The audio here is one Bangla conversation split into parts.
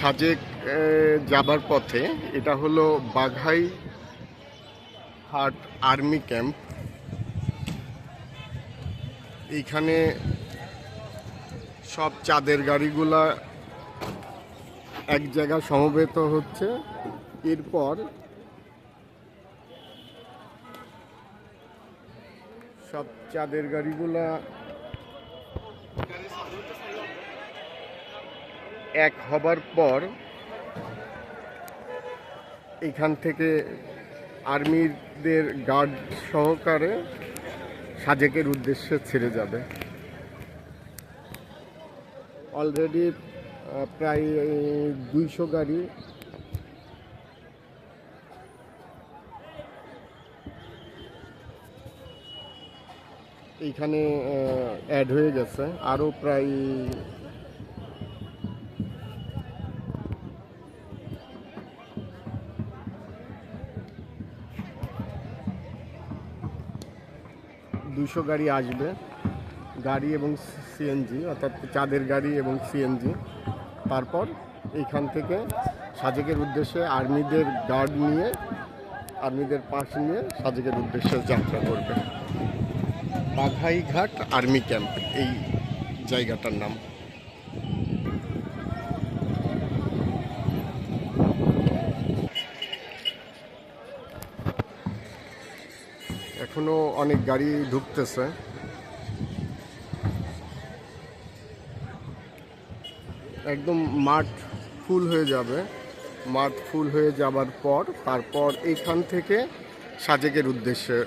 সাজেক যাবার পথে। এটা হলো বাঘাই হাট আর্মি ক্যাম্প। এইখানে সব চাঁদের গাড়িগুলা এক জায়গায় সমবেত হচ্ছে। এরপর সব চাঁদের গাড়িগুলা এক হবার পর এখান থেকে আর্মিদের গার্ড সহকারে সাজেকের উদ্দেশ্যে ছেড়ে যাবে। অলরেডি প্রায় 200 গাড়ি এইখানে অ্যাড হয়ে গেছে। আরও প্রায় দুশো গাড়ি আসবে, গাড়ি এবং সিএনজি, অর্থাৎ চাঁদের গাড়ি এবং সিএনজি। তারপর এইখান থেকে সাজেকের উদ্দেশ্যে আর্মিদের গার্ড নিয়ে, আর্মিদের পাশ নিয়ে সাজেকের উদ্দেশ্যে যাত্রা করবে। বাঘাইঘাট আর্মি ক্যাম্প এই জায়গাটার নাম। এখনো অনেক গাড়ি ঢুকতেছে। একদম মাঠ ফুল হয়ে যাবে। মাঠ ফুল হয়ে যাবার পর তারপর এইখান থেকে সাজেকের উদ্দেশ্যে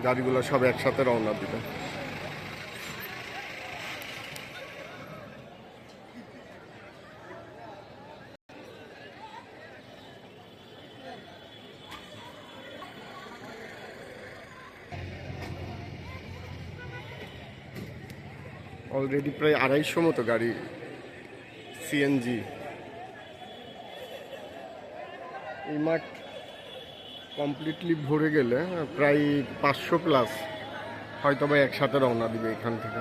গাড়িগুলো সব একসাথে রওনা দিবে। অলরেডি প্রায় 250 মতো গাড়ি সিএনজি। এই মাঠ কমপ্লিটলি ভরে গেলে প্রায় 500 প্লাস হয়তো বা একসাথে রওনা দিবে এখান থেকে।